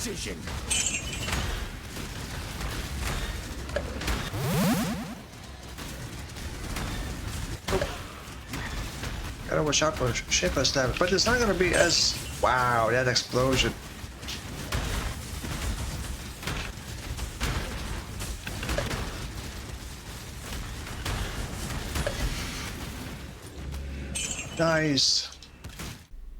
position. Gotta watch out for ship damage, but it's not gonna be as... Wow, that explosion. Nice.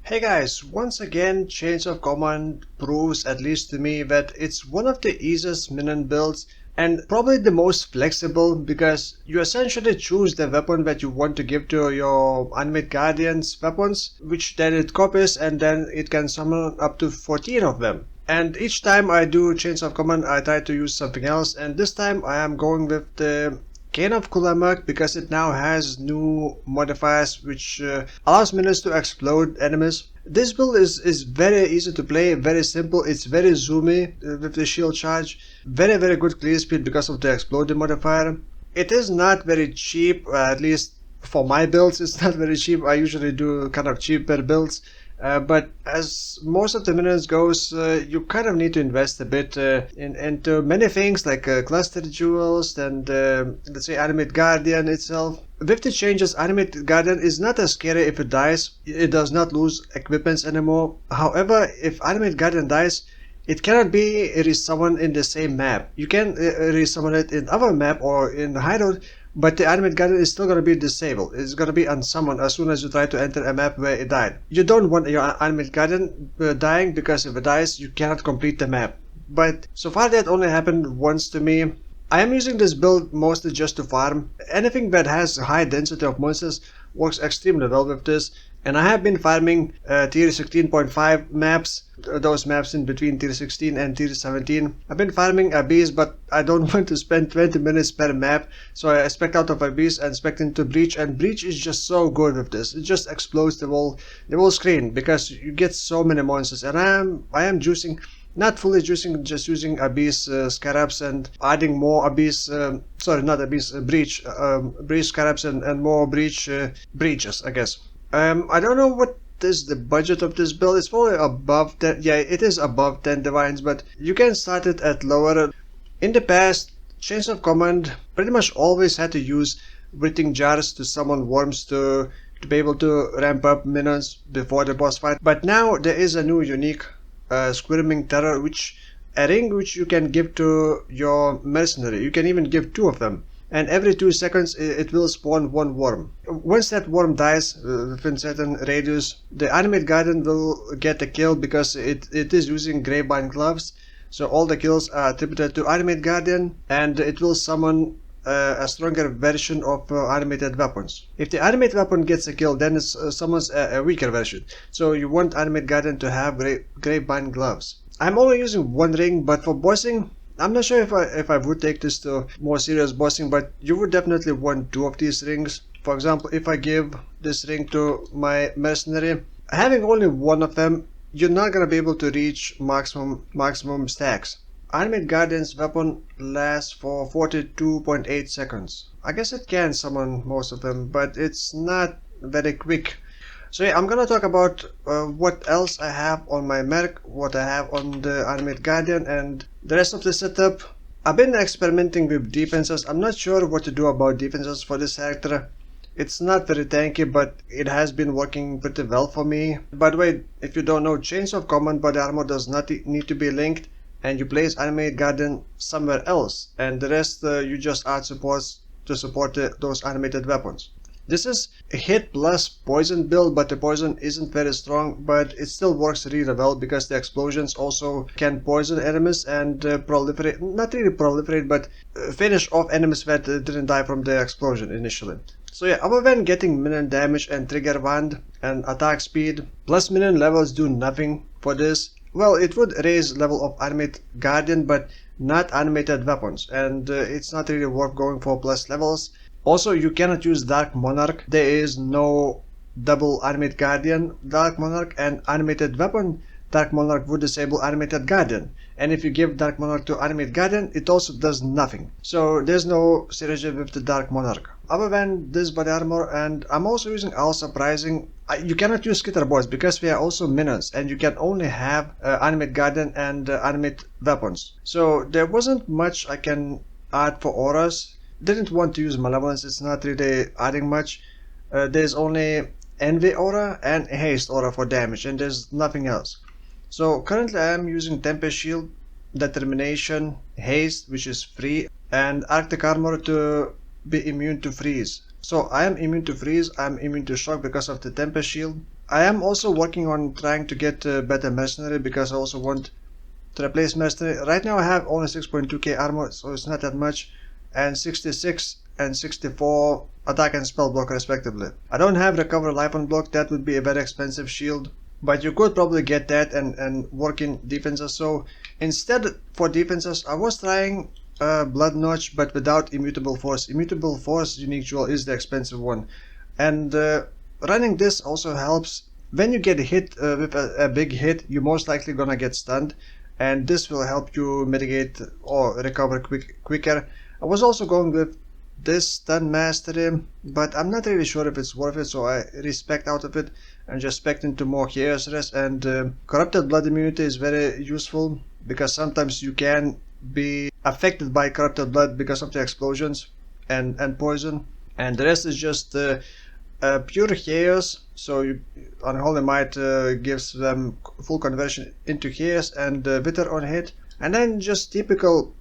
Hey guys, once again Chains of Command proves, at least to me, that it's one of the easiest minion builds and probably the most flexible, because you essentially choose the weapon that you want to give to your Animate Guardian's weapons, which then it copies, and then it can summon up to 14 of them. And each time I do Chains of Command I try to use something else, and this time I am going with the Cane of Kulemak because it now has new modifiers which allows minions to explode enemies. This build is very easy to play, very simple, it's very zoomy with the shield charge, very good clear speed because of the exploding modifier. It is not very cheap, at least for my builds it's not very cheap. I usually do kind of cheaper builds. But as most of the minions goes, you kind of need to invest a bit into many things like cluster jewels and let's say Animate Guardian itself. With the changes, Animate Guardian is not as scary if it dies. It does not lose equipments anymore. However, if Animate Guardian dies, it cannot be resummoned in the same map. You can resummon it in other map or in hideout, but the Animate Guardian is still going to be disabled. It's going to be unsummoned as soon as you try to enter a map where it died. You don't want your Animate Guardian dying, because if it dies, you cannot complete the map. But so far that only happened once to me. I am using this build mostly just to farm. Anything that has high density of monsters works extremely well with this. And I have been farming tier 16.5 maps, those maps in between tier 16 and tier 17. I've been farming Abyss, but I don't want to spend 20 minutes per map, so I spec out of Abyss and spec into Breach, and Breach is just so good with this. It just explodes the whole screen because you get so many monsters, and I am juicing. Not fully juicing, just using Abyss Scarabs and adding more Abyss, sorry, not Abyss, Breach Scarabs and more Breaches, I guess. I don't know what is the budget of this build. It's probably above 10, yeah, it is above 10 divines, but you can start it at lower. In the past, Chains of Command pretty much always had to use breathing jars to summon worms to be able to ramp up minions before the boss fight. But now there is a new unique Squirming Terror, a ring which you can give to your Mercenary. You can even give 2 of them, and every 2 seconds it will spawn 1 worm. Once that worm dies within certain radius, the Animate Guardian will get a kill because it is using Gravebind gloves, so all the kills are attributed to Animate Guardian, and it will summon a stronger version of animated weapons. If the animate weapon gets a kill, then it summons a weaker version. So you want Animate Guardian to have Gravebind gloves. I'm only using 1 ring, but for bossing, I'm not sure if I would take this to more serious bossing, but you would definitely want 2 of these rings. For example, if I give this ring to my Mercenary, having only 1 of them, you're not gonna be able to reach maximum stacks. Animate Guardian's weapon lasts for 42.8 seconds. I guess it can summon most of them, but it's not very quick. So yeah, I'm gonna talk about what else I have on my Merc, what I have on the Animate Guardian, and the rest of the setup. I've been experimenting with defenses. I'm not sure what to do about defenses for this character. It's not very tanky, but it has been working pretty well for me. By the way, if you don't know, Chains of Command body armor does not need to be linked, and you place Animate Guardian somewhere else, and the rest you just add supports to support those animated weapons. This is a hit plus poison build, but the poison isn't very strong, but it still works really well because the explosions also can poison enemies and proliferate, not really proliferate, but finish off enemies that didn't die from the explosion initially. So yeah, other than getting minion damage and trigger wand and attack speed, plus minion levels do nothing for this. Well, it would raise level of Animate Guardian, but not animated weapons, and it's not really worth going for plus levels. Also, you cannot use Dark Monarch. There is no double Animate Guardian Dark Monarch, and animated weapon Dark Monarch would disable Animated Guardian. And if you give Dark Monarch to Animate Guardian, it also does nothing. So there's no synergy with the Dark Monarch. other than this body armor, and I'm also using Owl's Uprising. You cannot use skitter boards because we are also minions, and you can only have Animate Guardian and Animate weapons. So there wasn't much I can add for auras. Didn't want to use Malevolence, it's not really adding much. There's only Envy aura and Haste aura for damage, and there's nothing else. So currently I am using Tempest Shield, Determination, Haste, which is free, and Arctic Armor to be immune to freeze. So I am immune to freeze, I am immune to shock because of the Tempest Shield. I am also working on trying to get better Mercenary because I also want to replace Mercenary. Right now I have only 6.2k armor, so it's not that much, and 66 and 64 attack and spell block respectively. I don't have recover life on block, that would be a very expensive shield. But you could probably get that and work in defenses. So instead for defenses, I was trying Blood Notch, but without Immutable Force. Immutable Force unique jewel is the expensive one. And running this also helps. When you get hit with a big hit, you're most likely gonna get stunned. And this will help you mitigate or recover quicker. I was also going with this stun mastery, but I'm not really sure if it's worth it, so I respect out of it and just spec into more chaos rest. And corrupted blood immunity is very useful because sometimes you can be affected by corrupted blood because of the explosions and poison, and the rest is just pure chaos. So Unholy Might gives them full conversion into chaos and Wither on hit, and then just typical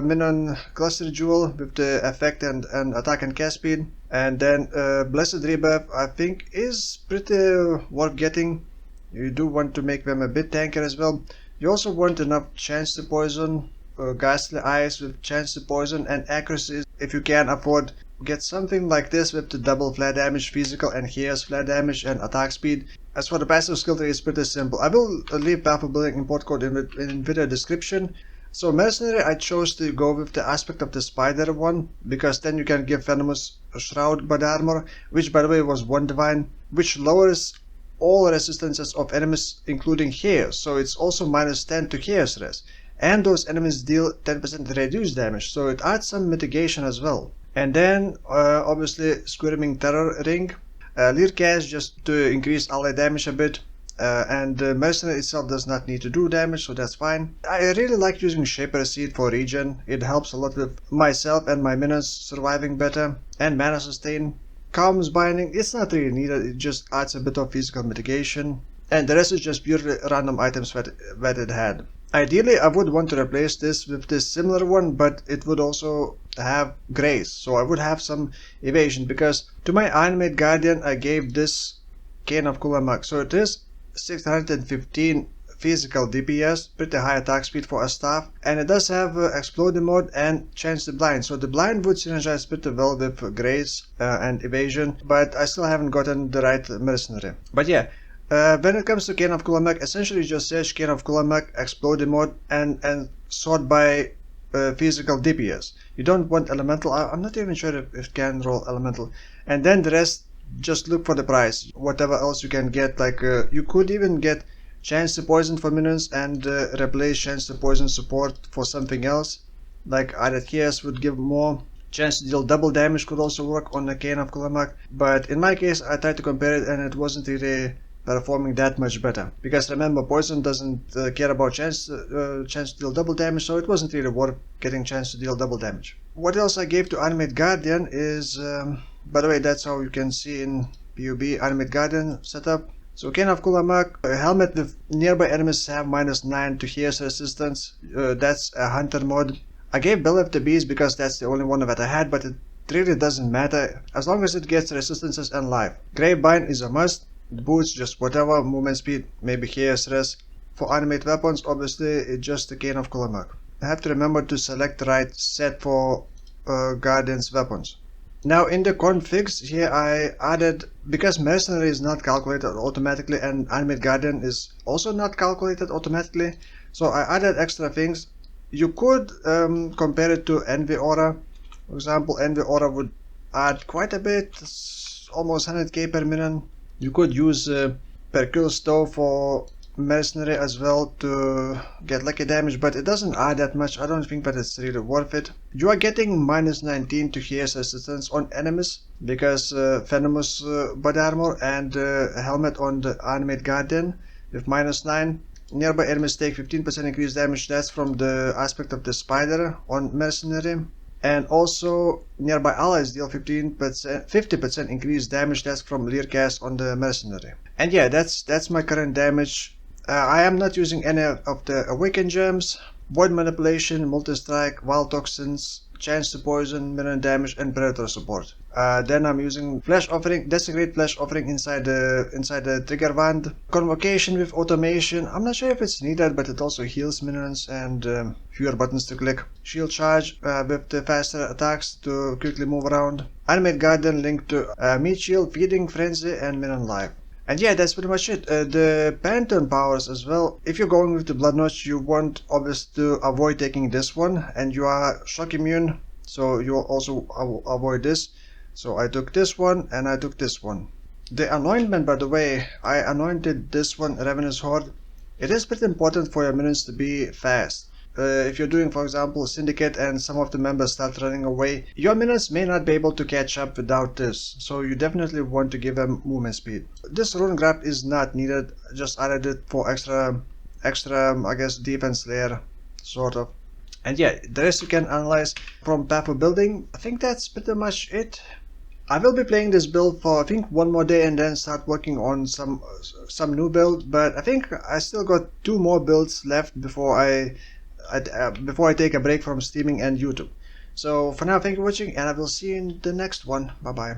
minion cluster jewel with the effect and attack and cast speed. And then blessed rebuff I think is pretty worth getting. You do want to make them a bit tankier as well. You also want enough chance to poison, ghastly eyes with chance to poison, and accuracy if you can afford. Get something like this with the double flat damage, physical and chaos flat damage, and attack speed. As for the passive skill tree, it's pretty simple. I will leave Path of Building import code in video description. So Mercenary, I chose to go with the aspect of the spider one, because then you can give Venomous Shroud body armor, which by the way was 1 divine, which lowers all resistances of enemies including chaos, so it's also minus 10 to chaos res, and those enemies deal 10% reduced damage, so it adds some mitigation as well. And then obviously Squirming Terror Ring, Leer Cast just to increase ally damage a bit. And Mercenary itself does not need to do damage, so that's fine. I really like using Shaper Seed for regen. It helps a lot with myself and my minions surviving better. And Mana Sustain. Calm's Binding, it's not really needed, it just adds a bit of physical mitigation. And the rest is just purely random items that it had. Ideally, I would want to replace this with this similar one, but it would also have grace. So I would have some evasion, because to my Animate Guardian I gave this Cane of Kulemak. So it is 615 physical DPS, pretty high attack speed for a staff, and it does have exploding mode and chance to blind, so the blind would synergize pretty well with grace and evasion, but I still haven't gotten the right mercenary. But yeah, when it comes to Cane of Kulemak, essentially just search Cane of Kulemak, exploding mode, and sort by physical DPS. You don't want elemental. I'm not even sure if it can roll elemental, and then the rest just look for the price, whatever else you can get. Like you could even get chance to poison for minions and replace chance to poison support for something else, like either chaos would give more. Chance to deal double damage could also work on the Cane of Kulemak, but in my case I tried to compare it and it wasn't really performing that much better, because remember, poison doesn't care about chance to deal double damage, so it wasn't really worth getting chance to deal double damage. What else I gave to Animate Guardian is by the way, that's how you can see in PUB Animate Guardian setup. So Cane of Kulemak, a helmet with nearby enemies have -9 to chaos resistance, that's a hunter mod. I gave Belly of the Beast because that's the only one that I had, but it really doesn't matter as long as it gets resistances and life. Gravebind is a must, the boots just whatever, movement speed, maybe chaos res. For animate weapons, obviously it's just the Cane of Kulemak. I have to remember to select the right set for Guardian's weapons. Now in the configs here I added, because Mercenary is not calculated automatically and Animate Guardian is also not calculated automatically, so I added extra things. You could compare it to Envy Aura. For example, Envy Aura would add quite a bit, almost 100k per minion. You could use per kill stove for Mercenary as well to get lucky damage, but it doesn't add that much. I don't think that it's really worth it. You are getting minus 19 to HS resistance on enemies because venomous body armor and helmet on the Animate Guardian with minus 9. Nearby enemies take 15% increased damage. That's from the aspect of the spider on Mercenary. And also nearby allies deal 50% increased damage. That's from Leercast on the Mercenary. And yeah, that's my current damage. I am not using any of the Awakened Gems, Void Manipulation, Multi-Strike, Wild Toxins, Chance to Poison, Minion Damage, and Predator Support. Then I'm using Flesh Offering, Desecrate Flesh Offering inside the Trigger Wand. Convocation with Automation. I'm not sure if it's needed, but it also heals minions and fewer buttons to click. Shield Charge with the faster attacks to quickly move around. Animate Guardian linked to Meat Shield, Feeding Frenzy, and Minion Life. And yeah, that's pretty much it. The Pantheon powers as well. If you're going with the Blood Notch, you want obviously to avoid taking this one, and you are shock immune, so you also avoid this. So I took this one and I took this one. The anointment, by the way, I anointed this one, Ravenous Horde. It is pretty important for your minions to be fast. If you're doing, for example, Syndicate and some of the members start running away, your minions may not be able to catch up without this, so you definitely want to give them movement speed. This rune grab is not needed, just added it for extra, I guess, defense layer, sort of. And yeah, the rest you can analyze from Path of Building. I think that's pretty much it. I will be playing this build for I think one more day and then start working on some new build, but I think I still got 2 more builds left before I take a break from streaming and YouTube. So for now, thank you for watching, and I will see you in the next one. Bye bye.